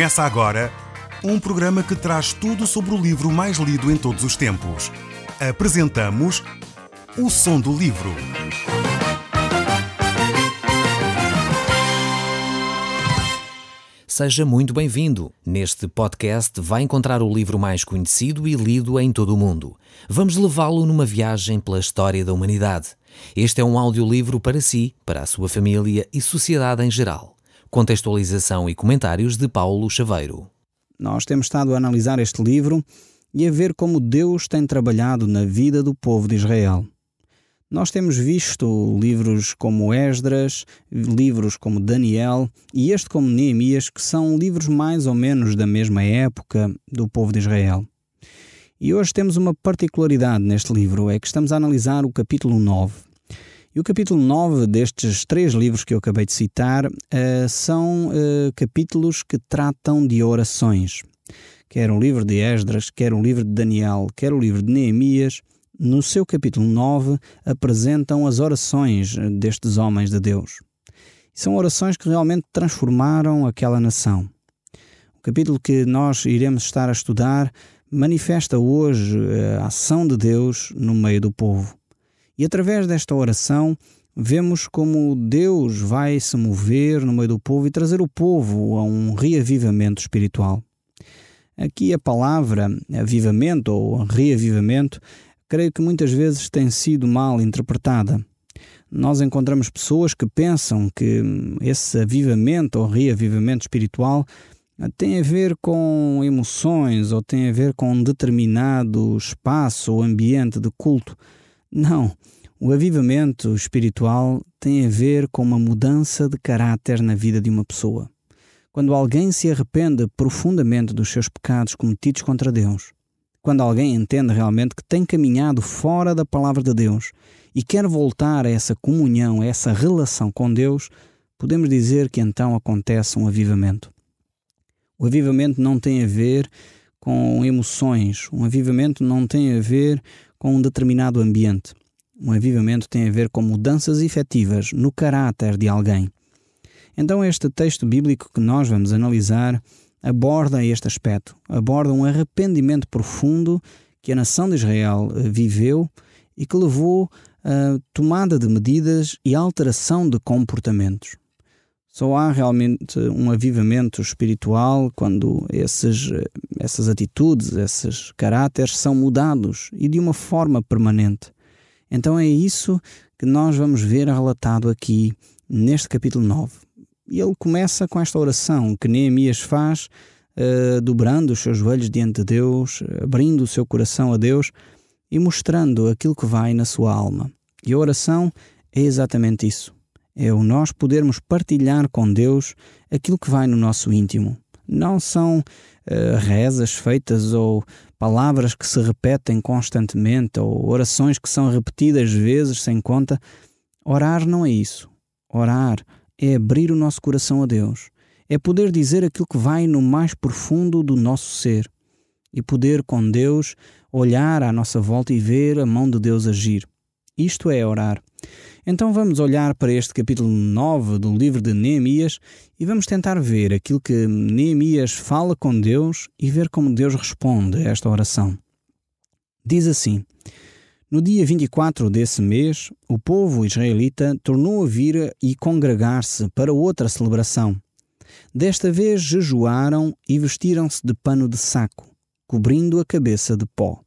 Começa agora um programa que traz tudo sobre o livro mais lido em todos os tempos. Apresentamos O Som do Livro. Seja muito bem-vindo. Neste podcast vai encontrar o livro mais conhecido e lido em todo o mundo. Vamos levá-lo numa viagem pela história da humanidade. Este é um audiolivro para si, para a sua família e sociedade em geral. Contextualização e comentários de Paulo Chaveiro. Nós temos estado a analisar este livro e a ver como Deus tem trabalhado na vida do povo de Israel. Nós temos visto livros como Esdras, livros como Daniel e este como Neemias, que são livros mais ou menos da mesma época do povo de Israel. E hoje temos uma particularidade neste livro, é que estamos a analisar o capítulo 9. E o capítulo 9 destes 3 livros que eu acabei de citar são capítulos que tratam de orações. Quer o livro de Esdras, quer o livro de Daniel, quer o livro de Neemias, no seu capítulo 9 apresentam as orações destes homens de Deus. São orações que realmente transformaram aquela nação. O capítulo que nós iremos estar a estudar manifesta hoje a ação de Deus no meio do povo. E através desta oração, vemos como Deus vai se mover no meio do povo e trazer o povo a um reavivamento espiritual. Aqui a palavra avivamento ou reavivamento, creio que muitas vezes tem sido mal interpretada. Nós encontramos pessoas que pensam que esse avivamento ou reavivamento espiritual tem a ver com emoções ou tem a ver com um determinado espaço ou ambiente de culto. Não, o avivamento espiritual tem a ver com uma mudança de caráter na vida de uma pessoa. Quando alguém se arrepende profundamente dos seus pecados cometidos contra Deus, quando alguém entende realmente que tem caminhado fora da palavra de Deus e quer voltar a essa comunhão, a essa relação com Deus, podemos dizer que então acontece um avivamento. O avivamento não tem a ver com emoções, um avivamento não tem a ver com um determinado ambiente. Um avivamento tem a ver com mudanças efetivas no caráter de alguém. Então este texto bíblico que nós vamos analisar aborda este aspecto, aborda um arrependimento profundo que a nação de Israel viveu e que levou a tomada de medidas e alteração de comportamentos. Só há realmente um avivamento espiritual quando essas atitudes, esses caráteres são mudados e de uma forma permanente. Então é isso que nós vamos ver relatado aqui neste capítulo 9. E ele começa com esta oração que Neemias faz, dobrando os seus joelhos diante de Deus, abrindo o seu coração a Deus e mostrando aquilo que vai na sua alma. E a oração é exatamente isso. É o nós podermos partilhar com Deus aquilo que vai no nosso íntimo. Não são rezas feitas ou palavras que se repetem constantemente ou orações que são repetidas vezes sem conta. Orar não é isso. Orar é abrir o nosso coração a Deus. É poder dizer aquilo que vai no mais profundo do nosso ser. E poder com Deus olhar à nossa volta e ver a mão de Deus agir. Isto é orar. Então vamos olhar para este capítulo 9 do livro de Neemias e vamos tentar ver aquilo que Neemias fala com Deus e ver como Deus responde a esta oração. Diz assim: no dia 24 desse mês, o povo israelita tornou a vir e congregar-se para outra celebração. Desta vez jejuaram e vestiram-se de pano de saco, cobrindo a cabeça de pó.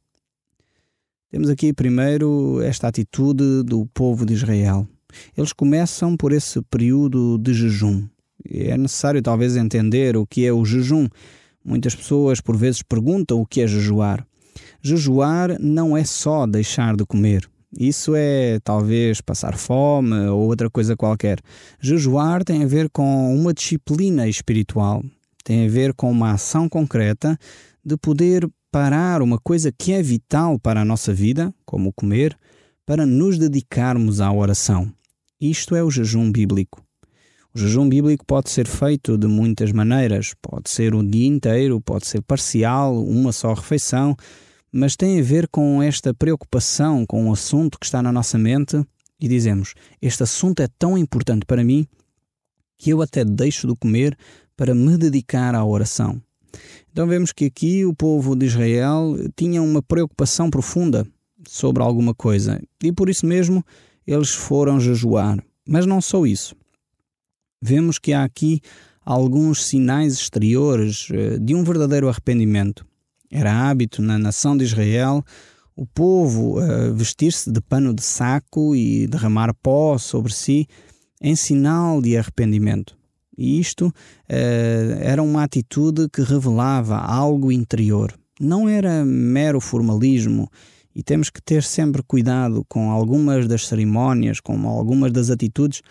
Temos aqui primeiro esta atitude do povo de Israel. Eles começam por esse período de jejum. É necessário talvez entender o que é o jejum. Muitas pessoas por vezes perguntam o que é jejuar. Jejuar não é só deixar de comer. Isso é talvez passar fome ou outra coisa qualquer. Jejuar tem a ver com uma disciplina espiritual. Tem a ver com uma ação concreta de poder parar uma coisa que é vital para a nossa vida, como comer, para nos dedicarmos à oração. Isto é o jejum bíblico. O jejum bíblico pode ser feito de muitas maneiras. Pode ser o dia inteiro, pode ser parcial, uma só refeição, mas tem a ver com esta preocupação com um assunto que está na nossa mente e dizemos, este assunto é tão importante para mim que eu até deixo de comer para me dedicar à oração. Então vemos que aqui o povo de Israel tinha uma preocupação profunda sobre alguma coisa e por isso mesmo eles foram jejuar. Mas não só isso. Vemos que há aqui alguns sinais exteriores de um verdadeiro arrependimento. Era hábito na nação de Israel o povo vestir-se de pano de saco e derramar pó sobre si em sinal de arrependimento. E isto era uma atitude que revelava algo interior. Não era mero formalismo, e temos que ter sempre cuidado com algumas das cerimónias, com algumas das atitudes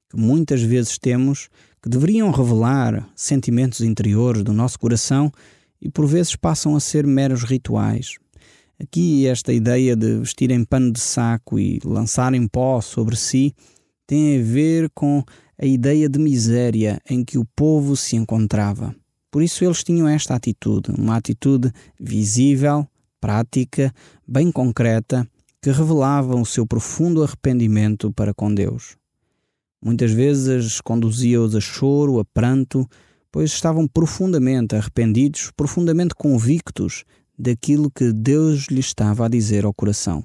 que muitas vezes temos, que deveriam revelar sentimentos interiores do nosso coração e por vezes passam a ser meros rituais. Aqui esta ideia de vestirem pano de saco e lançarem pó sobre si tem a ver com a ideia de miséria em que o povo se encontrava. Por isso eles tinham esta atitude, uma atitude visível, prática, bem concreta, que revelava o seu profundo arrependimento para com Deus. Muitas vezes conduzia-os a choro, a pranto, pois estavam profundamente arrependidos, profundamente convictos daquilo que Deus lhe estava a dizer ao coração.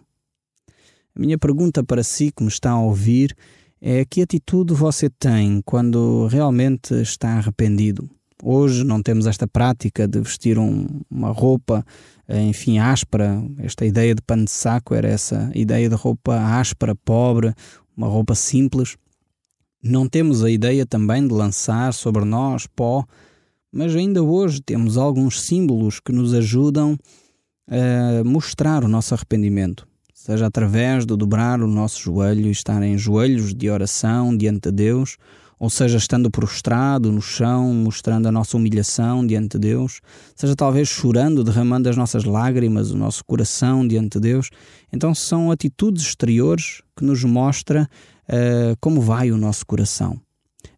A minha pergunta para si que me está a ouvir é: que atitude você tem quando realmente está arrependido? Hoje não temos esta prática de vestir uma roupa, áspera. Esta ideia de pano de saco era essa ideia de roupa áspera, pobre, uma roupa simples. Não temos a ideia também de lançar sobre nós pó, mas ainda hoje temos alguns símbolos que nos ajudam a mostrar o nosso arrependimento. Seja através de dobrar o nosso joelho e estar em joelhos de oração diante de Deus, ou seja, estando prostrado no chão, mostrando a nossa humilhação diante de Deus, seja talvez chorando, derramando as nossas lágrimas, o nosso coração diante de Deus. Então são atitudes exteriores que nos mostram como vai o nosso coração.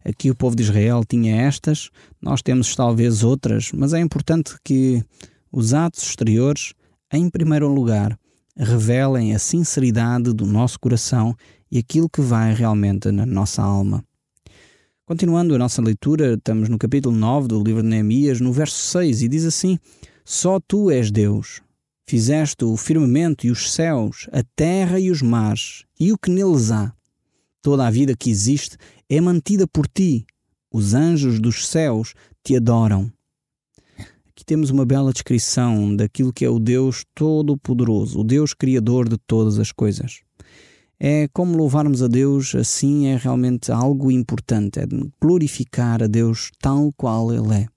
Aqui o povo de Israel tinha estas, nós temos talvez outras, mas é importante que os atos exteriores, em primeiro lugar, revelem a sinceridade do nosso coração e aquilo que vai realmente na nossa alma. Continuando a nossa leitura, estamos no capítulo 9 do livro de Neemias, no verso 6, e diz assim: Só tu és Deus, fizeste o firmamento e os céus, a terra e os mares, e o que neles há. Toda a vida que existe é mantida por ti. Os anjos dos céus te adoram. Aqui temos uma bela descrição daquilo que é o Deus Todo-Poderoso, o Deus Criador de todas as coisas. É como louvarmos a Deus assim, é realmente algo importante, é glorificar a Deus tal qual Ele é.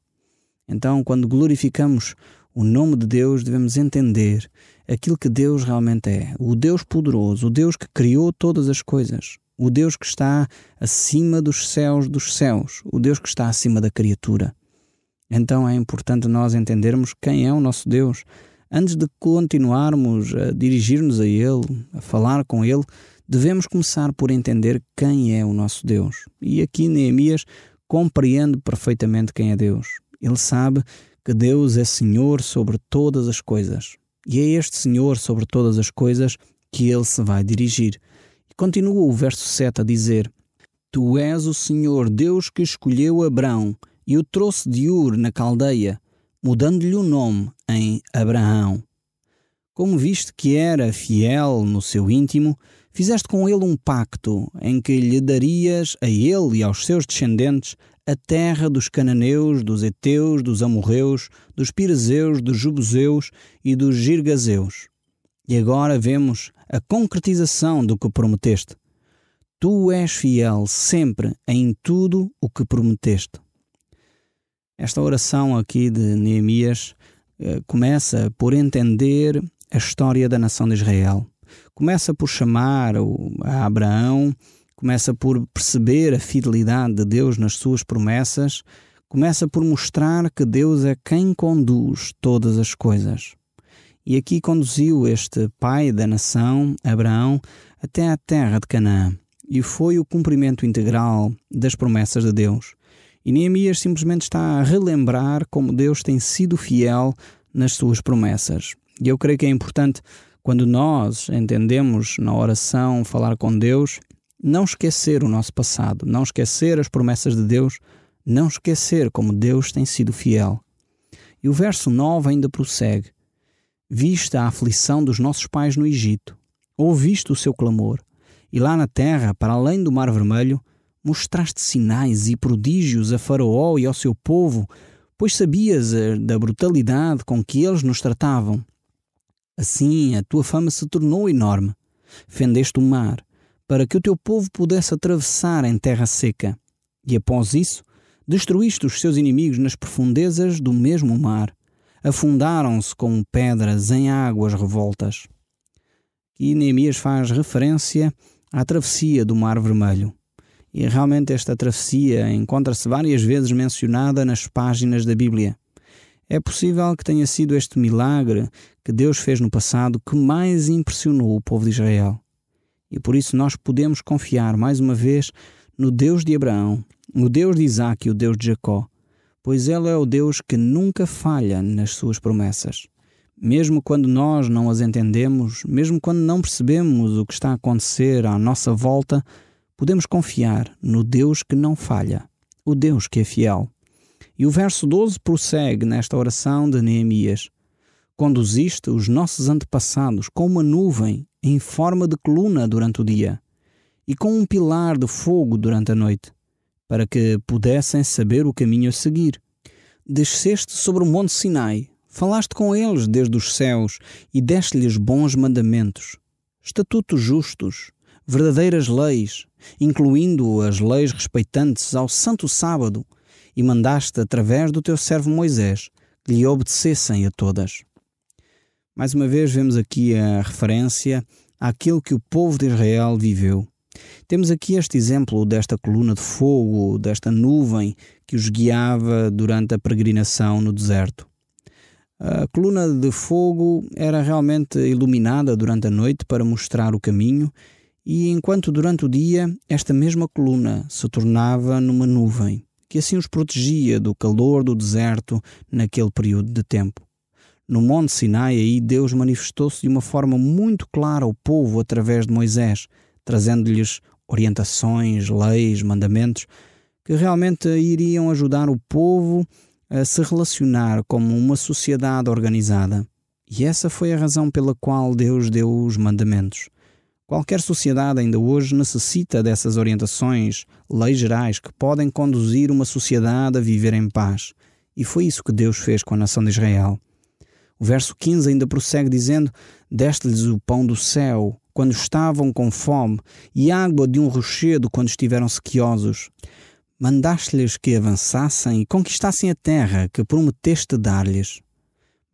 Então, quando glorificamos o nome de Deus, devemos entender aquilo que Deus realmente é, o Deus poderoso, o Deus que criou todas as coisas, o Deus que está acima dos céus, o Deus que está acima da criatura. Então é importante nós entendermos quem é o nosso Deus. Antes de continuarmos a dirigir-nos a Ele, a falar com Ele, devemos começar por entender quem é o nosso Deus. E aqui Neemias compreende perfeitamente quem é Deus. Ele sabe que Deus é Senhor sobre todas as coisas. E é este Senhor sobre todas as coisas que Ele se vai dirigir. E continua o verso 7 a dizer: Tu és o Senhor Deus que escolheu Abrão e o trouxe de Ur na Caldeia, mudando-lhe o nome em Abraão. Como viste que era fiel no seu íntimo, fizeste com ele um pacto em que lhe darias a ele e aos seus descendentes a terra dos cananeus, dos heteus, dos amorreus, dos pirezeus, dos jebuseus e dos girgazeus. E agora vemos a concretização do que prometeste. Tu és fiel sempre em tudo o que prometeste. Esta oração aqui de Neemias começa por entender a história da nação de Israel. Começa por chamar a Abraão, começa por perceber a fidelidade de Deus nas suas promessas, começa por mostrar que Deus é quem conduz todas as coisas. E aqui conduziu este pai da nação, Abraão, até à terra de Canaã, e foi o cumprimento integral das promessas de Deus. E Neemias simplesmente está a relembrar como Deus tem sido fiel nas suas promessas. E eu creio que é importante, quando nós entendemos na oração falar com Deus, não esquecer o nosso passado, não esquecer as promessas de Deus não esquecer como Deus tem sido fiel. E o verso 9 ainda prossegue: viste a aflição dos nossos pais no Egito, ouviste o seu clamor, e lá na terra, para além do Mar Vermelho, mostraste sinais e prodígios a Faraó e ao seu povo, pois sabias da brutalidade com que eles nos tratavam. Assim a tua fama se tornou enorme. Fendeste o mar, para que o teu povo pudesse atravessar em terra seca. E após isso, destruíste os seus inimigos nas profundezas do mesmo mar. Afundaram-se como pedras em águas revoltas. Aqui Neemias faz referência à travessia do Mar Vermelho. E realmente esta travessia encontra-se várias vezes mencionada nas páginas da Bíblia. É possível que tenha sido este milagre que Deus fez no passado que mais impressionou o povo de Israel. E por isso nós podemos confiar mais uma vez no Deus de Abraão, o Deus de Isaque e o Deus de Jacó, pois Ele é o Deus que nunca falha nas suas promessas. Mesmo quando nós não as entendemos, mesmo quando não percebemos o que está a acontecer à nossa volta, podemos confiar no Deus que não falha, o Deus que é fiel. E o verso 12 prossegue nesta oração de Neemias: conduziste os nossos antepassados com uma nuvem em forma de coluna durante o dia e com um pilar de fogo durante a noite, para que pudessem saber o caminho a seguir. Desceste sobre o monte Sinai, falaste com eles desde os céus e deste-lhes bons mandamentos, estatutos justos, verdadeiras leis, incluindo as leis respeitantes ao santo sábado, e mandaste através do teu servo Moisés que lhe obedecessem a todas. Mais uma vez vemos aqui a referência àquilo que o povo de Israel viveu. Temos aqui este exemplo desta coluna de fogo, desta nuvem que os guiava durante a peregrinação no deserto. A coluna de fogo era realmente iluminada durante a noite para mostrar o caminho, e enquanto durante o dia esta mesma coluna se tornava numa nuvem, que assim os protegia do calor do deserto naquele período de tempo. No Monte Sinai, aí Deus manifestou-se de uma forma muito clara ao povo através de Moisés, trazendo-lhes orientações, leis, mandamentos, que realmente iriam ajudar o povo a se relacionar como uma sociedade organizada. E essa foi a razão pela qual Deus deu os mandamentos. Qualquer sociedade ainda hoje necessita dessas orientações, leis gerais que podem conduzir uma sociedade a viver em paz. E foi isso que Deus fez com a nação de Israel. O verso 15 ainda prossegue dizendo: deste-lhes o pão do céu quando estavam com fome e água de um rochedo quando estiveram sequiosos. Mandaste-lhes que avançassem e conquistassem a terra que prometeste dar-lhes.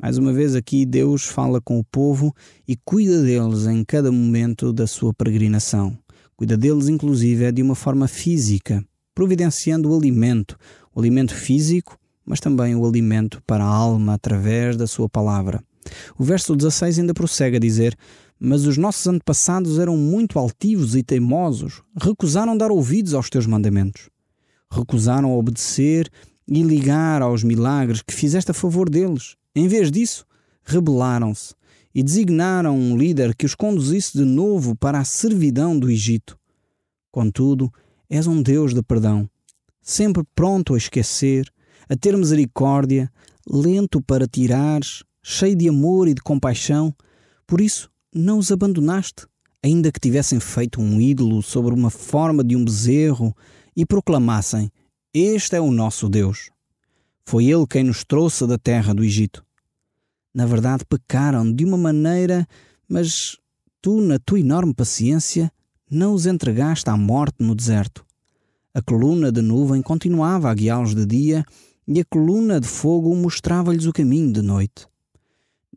Mais uma vez aqui Deus fala com o povo e cuida deles em cada momento da sua peregrinação. Cuida deles inclusive de uma forma física, providenciando o alimento físico, mas também o alimento para a alma através da sua palavra. O verso 16 ainda prossegue a dizer: mas os nossos antepassados eram muito altivos e teimosos, recusaram dar ouvidos aos teus mandamentos. Recusaram obedecer e ligar aos milagres que fizeste a favor deles. Em vez disso, rebelaram-se e designaram um líder que os conduzisse de novo para a servidão do Egito. Contudo, és um Deus de perdão, sempre pronto a esquecer, a ter misericórdia, lento para tirares, cheio de amor e de compaixão. Por isso, não os abandonaste, ainda que tivessem feito um ídolo sobre uma forma de um bezerro e proclamassem: este é o nosso Deus. Foi Ele quem nos trouxe da terra do Egito. Na verdade, pecaram de uma maneira, mas tu, na tua enorme paciência, não os entregaste à morte no deserto. A coluna de nuvem continuava a guiá-los de dia e a coluna de fogo mostrava-lhes o caminho de noite.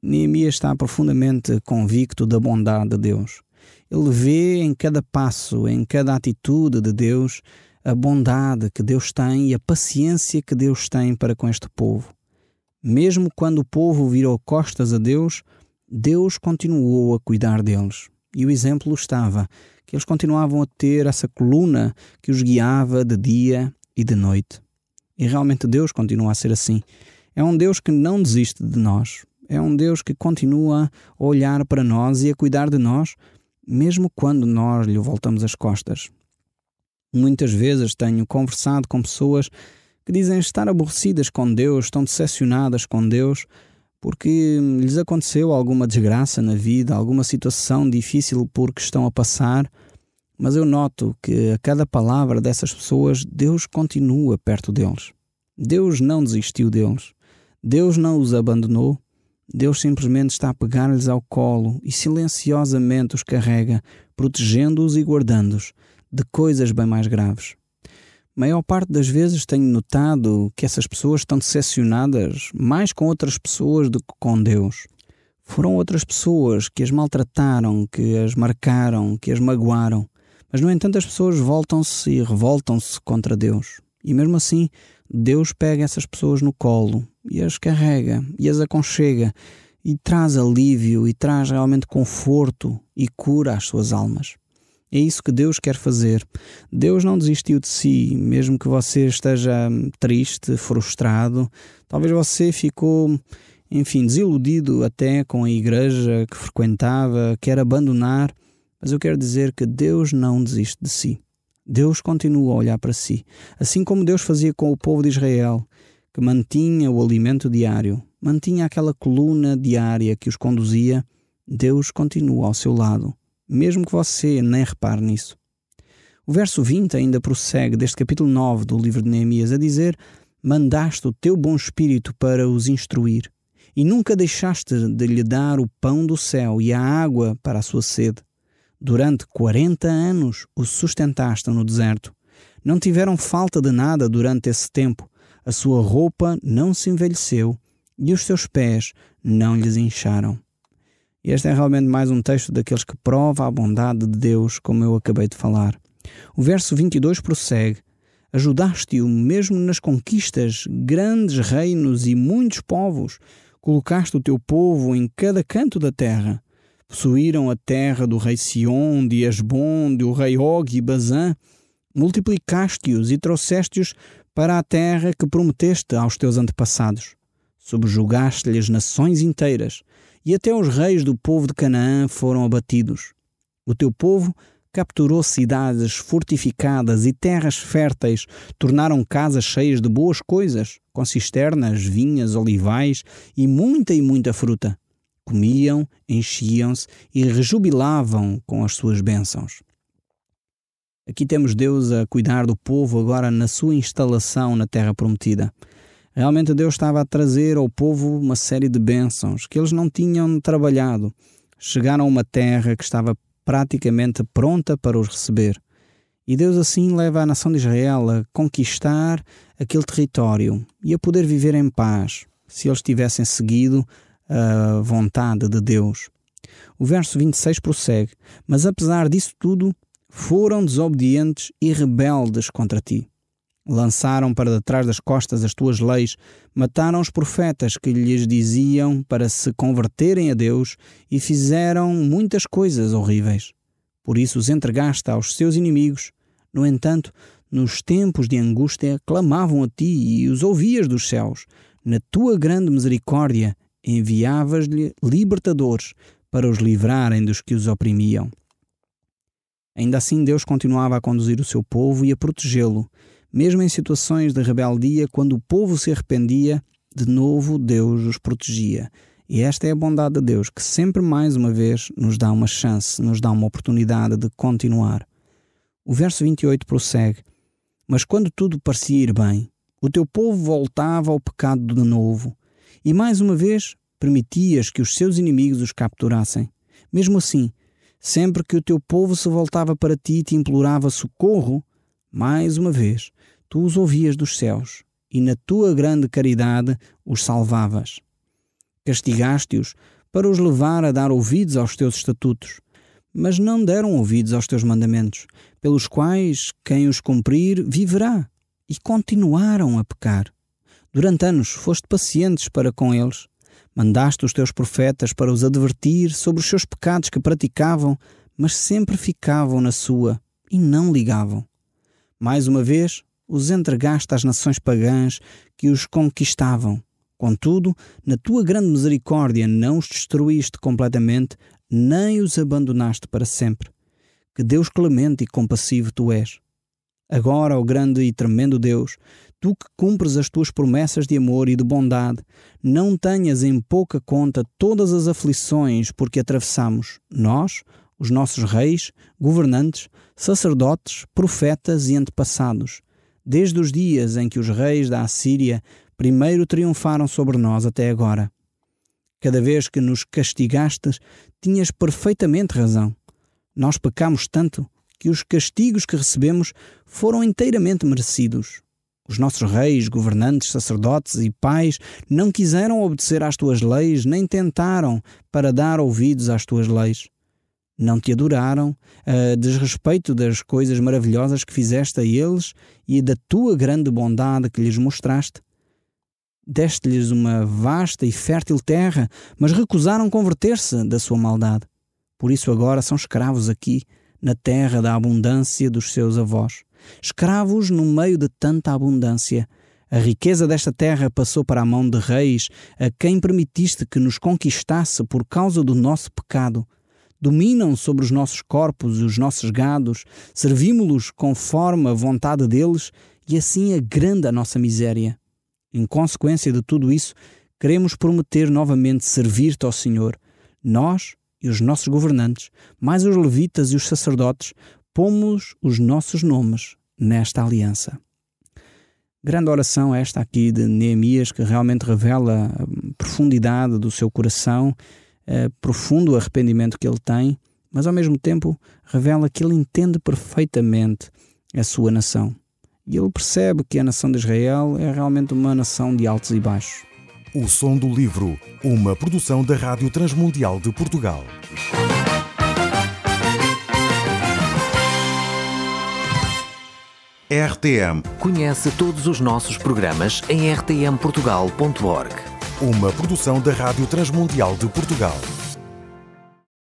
Neemias está profundamente convicto da bondade de Deus. Ele vê em cada passo, em cada atitude de Deus, a bondade que Deus tem e a paciência que Deus tem para com este povo. Mesmo quando o povo virou costas a Deus, Deus continuou a cuidar deles. E o exemplo estava que eles continuavam a ter essa coluna que os guiava de dia e de noite. E realmente Deus continua a ser assim. É um Deus que não desiste de nós. É um Deus que continua a olhar para nós e a cuidar de nós, mesmo quando nós lhe voltamos as costas. Muitas vezes tenho conversado com pessoas que dizem estar aborrecidas com Deus, estão decepcionadas com Deus, porque lhes aconteceu alguma desgraça na vida, alguma situação difícil por que estão a passar, mas eu noto que a cada palavra dessas pessoas, Deus continua perto deles. Deus não desistiu deles. Deus não os abandonou. Deus simplesmente está a pegar-lhes ao colo e silenciosamente os carrega, protegendo-os e guardando-os de coisas bem mais graves. Maior parte das vezes tenho notado que essas pessoas estão decepcionadas mais com outras pessoas do que com Deus. Foram outras pessoas que as maltrataram, que as marcaram, que as magoaram. Mas, no entanto, as pessoas voltam-se e revoltam-se contra Deus. E mesmo assim, Deus pega essas pessoas no colo e as carrega e as aconchega e traz alívio e traz realmente conforto e cura às suas almas. É isso que Deus quer fazer. Deus não desistiu de si, mesmo que você esteja triste, frustrado. Talvez você ficou, desiludido até com a igreja que frequentava, quer abandonar. Mas eu quero dizer que Deus não desiste de si. Deus continua a olhar para si. Assim como Deus fazia com o povo de Israel, que mantinha o alimento diário, mantinha aquela coluna diária que os conduzia, Deus continua ao seu lado, mesmo que você nem repare nisso. O verso 20 ainda prossegue deste capítulo 9 do livro de Neemias a dizer: mandaste o teu bom espírito para os instruir, e nunca deixaste de lhe dar o pão do céu e a água para a sua sede. Durante 40 anos o sustentaste no deserto. Não tiveram falta de nada durante esse tempo. A sua roupa não se envelheceu e os seus pés não lhes incharam. E este é realmente mais um texto daqueles que prova a bondade de Deus, como eu acabei de falar. O verso 22 prossegue: ajudaste-o mesmo nas conquistas, grandes reinos e muitos povos. Colocaste o teu povo em cada canto da terra. Possuíram a terra do rei Sion, de Hesbom, do rei Og e Bazã. Multiplicaste-os e trouxeste-os para a terra que prometeste aos teus antepassados. Subjugaste-lhes nações inteiras, e até os reis do povo de Canaã foram abatidos. O teu povo capturou cidades fortificadas e terras férteis, tornaram casas cheias de boas coisas, com cisternas, vinhas, olivais e muita fruta. Comiam, enchiam-se e rejubilavam com as suas bênçãos. Aqui temos Deus a cuidar do povo agora na sua instalação na terra prometida. Realmente Deus estava a trazer ao povo uma série de bênçãos que eles não tinham trabalhado. Chegaram a uma terra que estava praticamente pronta para os receber. E Deus assim leva a nação de Israel a conquistar aquele território e a poder viver em paz, se eles tivessem seguido a vontade de Deus. O verso 26 prossegue: mas apesar disso tudo, foram desobedientes e rebeldes contra ti. Lançaram para detrás das costas as tuas leis, mataram os profetas que lhes diziam para se converterem a Deus e fizeram muitas coisas horríveis. Por isso os entregaste aos seus inimigos. No entanto, nos tempos de angústia clamavam a ti e os ouvias dos céus. Na tua grande misericórdia enviavas-lhe libertadores para os livrarem dos que os oprimiam. Ainda assim Deus continuava a conduzir o seu povo e a protegê-lo. Mesmo em situações de rebeldia, quando o povo se arrependia, de novo Deus os protegia. E esta é a bondade de Deus, que sempre mais uma vez nos dá uma chance, nos dá uma oportunidade de continuar. O verso 28 prossegue: mas quando tudo parecia ir bem, o teu povo voltava ao pecado de novo. E mais uma vez permitias que os seus inimigos os capturassem. Mesmo assim, sempre que o teu povo se voltava para ti e te implorava socorro, mais uma vez tu os ouvias dos céus e na tua grande caridade os salvavas. Castigaste-os para os levar a dar ouvidos aos teus estatutos, mas não deram ouvidos aos teus mandamentos, pelos quais quem os cumprir viverá, e continuaram a pecar. Durante anos foste pacientes para com eles. Mandaste os teus profetas para os advertir sobre os seus pecados que praticavam, mas sempre ficavam na sua e não ligavam. Mais uma vez, os entregaste às nações pagãs que os conquistavam. Contudo, na tua grande misericórdia não os destruíste completamente, nem os abandonaste para sempre. Que Deus clemente e compassivo tu és. Agora, ó grande e tremendo Deus, Tu que cumpres as tuas promessas de amor e de bondade, não tenhas em pouca conta todas as aflições por que atravessamos, nós, os nossos reis, governantes, sacerdotes, profetas e antepassados, desde os dias em que os reis da Assíria primeiro triunfaram sobre nós até agora. Cada vez que nos castigastes, tinhas perfeitamente razão. Nós pecamos tanto que os castigos que recebemos foram inteiramente merecidos. Os nossos reis, governantes, sacerdotes e pais não quiseram obedecer às tuas leis, nem tentaram para dar ouvidos às tuas leis. Não te adoraram, a desrespeito das coisas maravilhosas que fizeste a eles e da tua grande bondade que lhes mostraste. Deste-lhes uma vasta e fértil terra, mas recusaram converter-se da sua maldade. Por isso agora são escravos aqui, na terra da abundância dos seus avós. Escravos no meio de tanta abundância. A riqueza desta terra passou para a mão de reis, a quem permitiste que nos conquistasse por causa do nosso pecado. Dominam sobre os nossos corpos e os nossos gados, servimo-los conforme a vontade deles e assim agranda a nossa miséria. Em consequência de tudo isso, queremos prometer novamente servir-te ao Senhor. Nós e os nossos governantes, mais os levitas e os sacerdotes, pomos os nossos nomes nesta aliança. Grande oração esta aqui de Neemias, que realmente revela a profundidade do seu coração, profundo arrependimento que ele tem, mas ao mesmo tempo revela que ele entende perfeitamente a sua nação. E ele percebe que a nação de Israel é realmente uma nação de altos e baixos. O Som do Livro, uma produção da Rádio Transmundial de Portugal. RTM. Conhece todos os nossos programas em rtmportugal.org. Uma produção da Rádio Transmundial de Portugal.